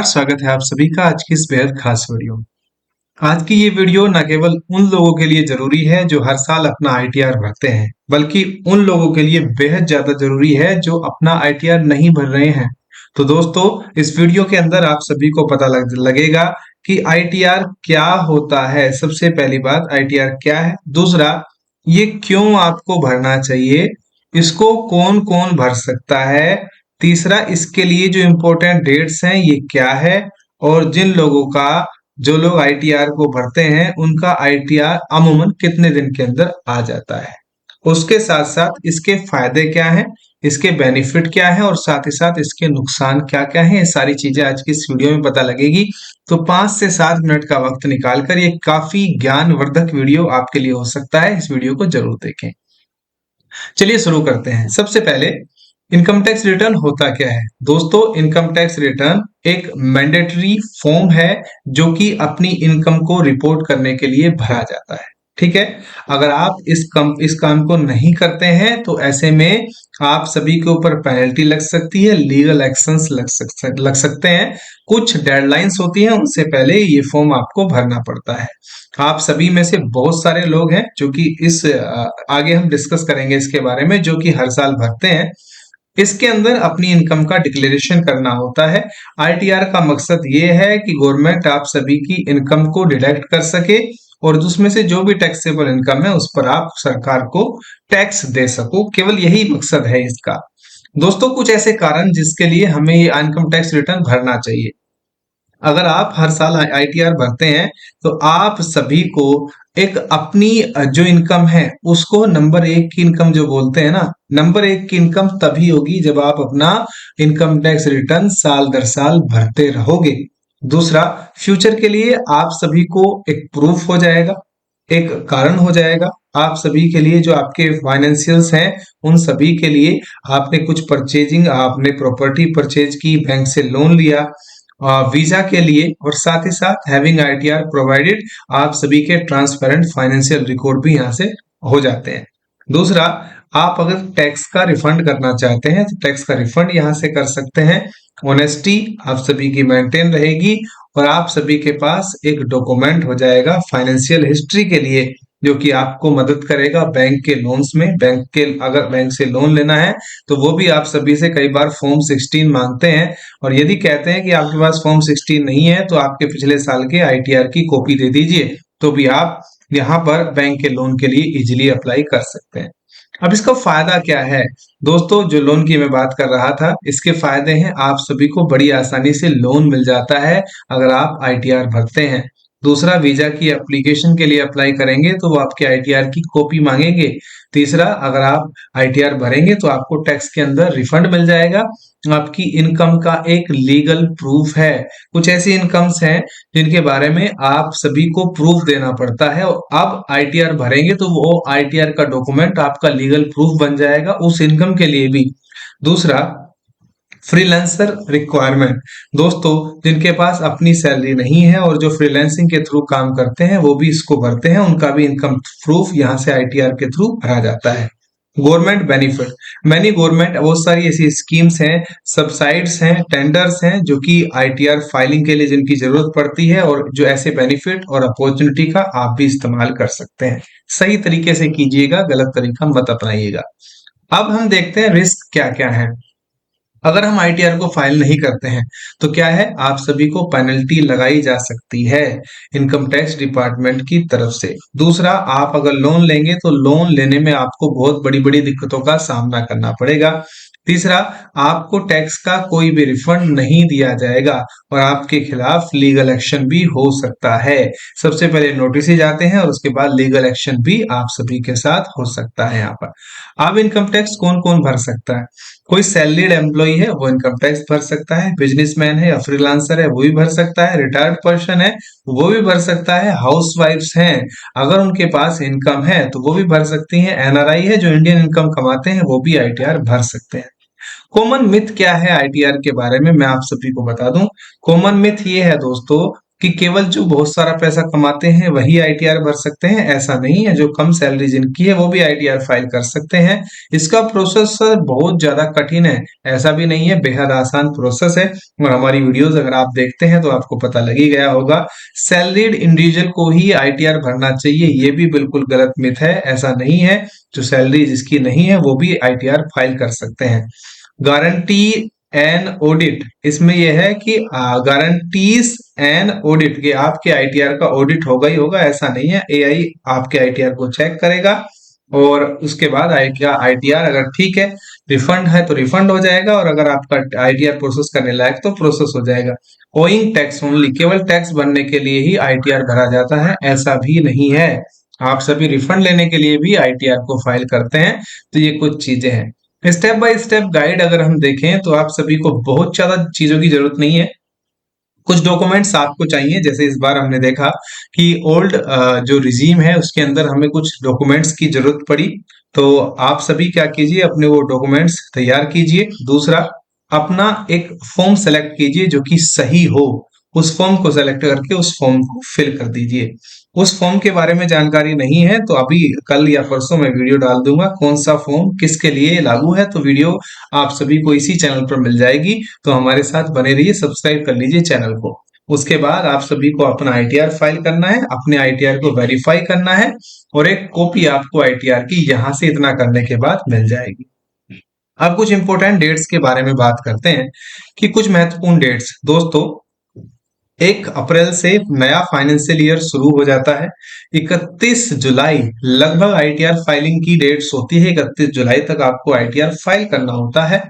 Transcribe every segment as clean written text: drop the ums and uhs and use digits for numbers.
स्वागत है आप सभी का आज की इस बेहद खास वीडियो में। आज की ये वीडियो न केवल उन लोगों के लिए जरूरी है जो हर साल अपना आईटीआर भरते हैं, बल्कि उन लोगों के लिए बेहद ज्यादा जरूरी है जो अपना आईटीआर नहीं भर रहे हैं। तो दोस्तों, इस वीडियो के अंदर आप सभी को पता लगेगा कि आईटीआर क्या होता है। सबसे पहली बात, आईटीआर क्या है। दूसरा, ये क्यों आपको भरना चाहिए, इसको कौन कौन भर सकता है। तीसरा, इसके लिए जो इम्पोर्टेंट डेट्स हैं ये क्या है, और जिन लोगों का जो लोग आईटीआर को भरते हैं उनका आईटीआर अमूमन कितने दिन के अंदर आ जाता है। उसके साथ साथ इसके फायदे क्या हैं, इसके बेनिफिट क्या है, और साथ ही साथ इसके नुकसान क्या क्या हैं, ये सारी चीजें आज की इस वीडियो में पता लगेगी। तो 5 से 7 मिनट का वक्त निकालकर ये काफी ज्ञानवर्धक वीडियो आपके लिए हो सकता है। इस वीडियो को जरूर देखें। चलिए शुरू करते हैं। सबसे पहले, इनकम टैक्स रिटर्न होता क्या है। दोस्तों, इनकम टैक्स रिटर्न एक मैंडेटरी फॉर्म है जो कि अपनी इनकम को रिपोर्ट करने के लिए भरा जाता है। ठीक है। अगर आप इस काम को नहीं करते हैं तो ऐसे में आप सभी के ऊपर पेनल्टी लग सकती है, लीगल एक्शंस लग सकते हैं। कुछ डेडलाइंस होती हैं, उनसे पहले ये फॉर्म आपको भरना पड़ता है। आप सभी में से बहुत सारे लोग हैं जो कि आगे हम डिस्कस करेंगे इसके बारे में, जो कि हर साल भरते हैं। इसके अंदर अपनी इनकम का डिक्लेरेशन करना होता है। आईटीआर का मकसद ये है कि गवर्नमेंट आप सभी की इनकम को डिडक्ट कर सके और उसमें से जो भी टैक्सेबल इनकम है उस पर आप सरकार को टैक्स दे सको। केवल यही मकसद है इसका। दोस्तों, कुछ ऐसे कारण जिसके लिए हमें ये इनकम टैक्स रिटर्न भरना चाहिए। अगर आप हर साल आईटीआर भरते हैं तो आप सभी को एक अपनी जो इनकम है उसको नंबर 1 की इनकम जो बोलते हैं ना, नंबर 1 की इनकम तभी होगी जब आप अपना इनकम टैक्स रिटर्न साल दर साल भरते रहोगे। दूसरा, फ्यूचर के लिए आप सभी को एक प्रूफ हो जाएगा, एक कारण हो जाएगा। आप सभी के लिए जो आपके फाइनेंशियल्स हैं उन सभी के लिए, आपने कुछ परचेजिंग, आपने प्रॉपर्टी परचेज की, बैंक से लोन लिया वीजा के लिए, और साथ ही साथ हैविंग आईटीआर प्रोवाइडेड, आप सभी के ट्रांसपेरेंट फाइनेंशियल रिकॉर्ड भी यहाँ से हो जाते हैं। दूसरा, आप अगर टैक्स का रिफंड करना चाहते हैं तो टैक्स का रिफंड यहाँ से कर सकते हैं। ऑनेस्टी आप सभी की मेंटेन रहेगी और आप सभी के पास एक डॉक्यूमेंट हो जाएगा फाइनेंशियल हिस्ट्री के लिए, जो कि आपको मदद करेगा बैंक के लोन्स में। अगर बैंक से लोन लेना है तो वो भी आप सभी से कई बार फॉर्म 16 मांगते हैं, और यदि कहते हैं कि आपके पास फॉर्म 16 नहीं है तो आपके पिछले साल के आईटीआर की कॉपी दे दीजिए, तो भी आप यहाँ पर बैंक के लोन के लिए इजीली अप्लाई कर सकते हैं। अब इसका फायदा क्या है। दोस्तों, जो लोन की मैं बात कर रहा था, इसके फायदे हैं, आप सभी को बड़ी आसानी से लोन मिल जाता है अगर आप आईटीआर भरते हैं। दूसरा, वीजा की एप्लीकेशन के लिए अप्लाई करेंगे तो वो आपके आईटीआर की कॉपी मांगेंगे। तीसरा, अगर आप आईटीआर भरेंगे तो आपको टैक्स के अंदर रिफंड मिल जाएगा। आपकी इनकम का एक लीगल प्रूफ है। कुछ ऐसी इनकम्स हैं जिनके बारे में आप सभी को प्रूफ देना पड़ता है, और आप आईटीआर भरेंगे तो वो आईटीआर का डॉक्यूमेंट आपका लीगल प्रूफ बन जाएगा उस इनकम के लिए भी। दूसरा, फ्रीलांसर रिक्वायरमेंट। दोस्तों, जिनके पास अपनी सैलरी नहीं है और जो फ्रीलांसिंग के थ्रू काम करते हैं वो भी इसको भरते हैं, उनका भी इनकम प्रूफ यहाँ से आईटीआर के थ्रू भरा जाता है। गवर्नमेंट बेनिफिट, मैनी गवर्नमेंट, बहुत सारी ऐसी स्कीम्स हैं, सब्साइड्स हैं, टेंडर्स हैं जो कि आईटीआर फाइलिंग के लिए जिनकी जरूरत पड़ती है, और जो ऐसे बेनिफिट और अपॉर्चुनिटी का आप भी इस्तेमाल कर सकते हैं। सही तरीके से कीजिएगा, गलत तरीका मत अपनाइएगा। अब हम देखते हैं रिस्क क्या क्या है। अगर हम आईटीआर को फाइल नहीं करते हैं तो क्या है, आप सभी को पेनल्टी लगाई जा सकती है इनकम टैक्स डिपार्टमेंट की तरफ से। दूसरा, आप अगर लोन लेंगे तो लोन लेने में आपको बहुत बड़ी बड़ी दिक्कतों का सामना करना पड़ेगा। तीसरा, आपको टैक्स का कोई भी रिफंड नहीं दिया जाएगा और आपके खिलाफ लीगल एक्शन भी हो सकता है। सबसे पहले नोटिस जाते हैं और उसके बाद लीगल एक्शन भी आप सभी के साथ हो सकता है। यहाँ पर अब इनकम टैक्स कौन कौन भर सकता है। कोई सैलरीड एम्प्लॉय है वो इनकम टैक्स भर सकता है, बिजनेसमैन है या फ्रीलांसर है वो भी भर सकता है, रिटायर्ड पर्सन है वो भी भर सकता है, हाउस वाइफ्स हैं अगर उनके पास इनकम है तो वो भी भर सकती हैं, एनआरआई है जो इंडियन इनकम कमाते हैं वो भी आईटीआर भर सकते हैं। कॉमन मिथ क्या है आईटीआर के बारे में मैं आप सभी को बता दूं। कॉमन मिथ ये है दोस्तों कि केवल जो बहुत सारा पैसा कमाते हैं वही आईटीआर भर सकते हैं, ऐसा नहीं है। जो कम सैलरी जिनकी है वो भी आईटीआर फाइल कर सकते हैं। इसका प्रोसेस बहुत ज्यादा कठिन है, ऐसा भी नहीं है, बेहद आसान प्रोसेस है। और हमारी वीडियोस अगर आप देखते हैं तो आपको पता लग ही गया होगा। सैलरीड इंडिविजुअल को ही आईटीआर भरना चाहिए, ये भी बिल्कुल गलत मिथ है, ऐसा नहीं है। जो सैलरी जिसकी नहीं है वो भी आईटीआर फाइल कर सकते हैं। गारंटी एन ऑडिट, इसमें यह है कि गारंटीज एन ऑडिट के आपके आईटीआर का ऑडिट होगा ही होगा, ऐसा नहीं है। एआई आपके आईटीआर को चेक करेगा और उसके बाद आईटीआर अगर ठीक है, रिफंड है तो रिफंड हो जाएगा, और अगर आपका आईटीआर प्रोसेस करने लायक तो प्रोसेस हो जाएगा। ओइंग टैक्स ओनली, केवल टैक्स भरने के लिए ही आईटीआर भरा जाता है, ऐसा भी नहीं है। आप सभी रिफंड लेने के लिए भी आईटीआर को फाइल करते हैं। तो ये कुछ चीजें हैं। स्टेप बाय स्टेप गाइड अगर हम देखें तो आप सभी को बहुत ज्यादा चीजों की जरूरत नहीं है। कुछ डॉक्यूमेंट्स आपको चाहिए, जैसे इस बार हमने देखा कि ओल्ड जो रिजीम है उसके अंदर हमें कुछ डॉक्यूमेंट्स की जरूरत पड़ी। तो आप सभी क्या कीजिए, अपने वो डॉक्यूमेंट्स तैयार कीजिए। दूसरा, अपना एक फॉर्म सेलेक्ट कीजिए जो कि सही हो। उस फॉर्म को सेलेक्ट करके उस फॉर्म को फिल कर दीजिए। उस फॉर्म के बारे में जानकारी नहीं है तो अभी कल या परसों मैं वीडियो डाल दूंगा कौन सा फॉर्म किसके लिए लागू है, तो वीडियो आप सभी को इसी चैनल पर मिल जाएगी। तो हमारे साथ बने रहिए, सब्सक्राइब कर लीजिए चैनल को। उसके बाद आप सभी को अपना आईटीआर फाइल करना है, अपने आईटीआर को वेरीफाई करना है, और एक कॉपी आपको आईटीआर की यहां से इतना करने के बाद मिल जाएगी। अब कुछ इंपॉर्टेंट डेट्स के बारे में बात करते हैं कि कुछ महत्वपूर्ण डेट्स। दोस्तों, 1 अप्रैल से नया फाइनेंशियल ईयर शुरू हो जाता है। 31 जुलाई लगभग आईटीआर फाइलिंग की डेट्स होती है। 31 जुलाई तक आपको आईटीआर फाइल करना होता है,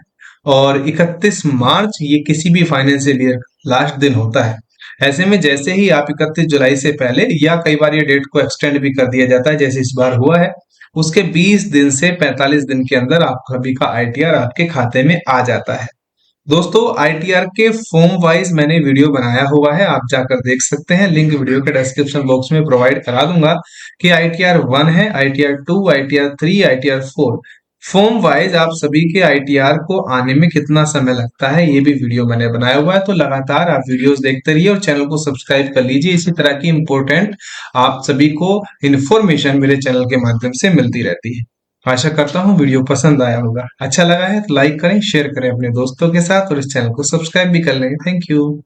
और 31 मार्च ये किसी भी फाइनेंशियल ईयर लास्ट दिन होता है। ऐसे में जैसे ही आप 31 जुलाई से पहले, या कई बार ये डेट को एक्सटेंड भी कर दिया जाता है जैसे इस बार हुआ है, उसके 20 दिन से 45 दिन के अंदर आप सभी का आईटीआर आपके खाते में आ जाता है। दोस्तों, आईटीआर के फॉर्म वाइज मैंने वीडियो बनाया हुआ है, आप जाकर देख सकते हैं, लिंक वीडियो के डिस्क्रिप्शन बॉक्स में प्रोवाइड करा दूंगा कि आईटीआर 1 है, ITR 2, ITR 3, ITR 4, form wise आप सभी के आईटीआर को आने में कितना समय लगता है ये भी वीडियो मैंने बनाया हुआ है। तो लगातार आप वीडियोस देखते रहिए और चैनल को सब्सक्राइब कर लीजिए। इसी तरह की इंपॉर्टेंट आप सभी को इंफॉर्मेशन मेरे चैनल के माध्यम से मिलती रहती है। आशा करता हूँ वीडियो पसंद आया होगा। अच्छा लगा है तो लाइक करें, शेयर करें अपने दोस्तों के साथ, और इस चैनल को सब्सक्राइब भी कर लें। Thank you.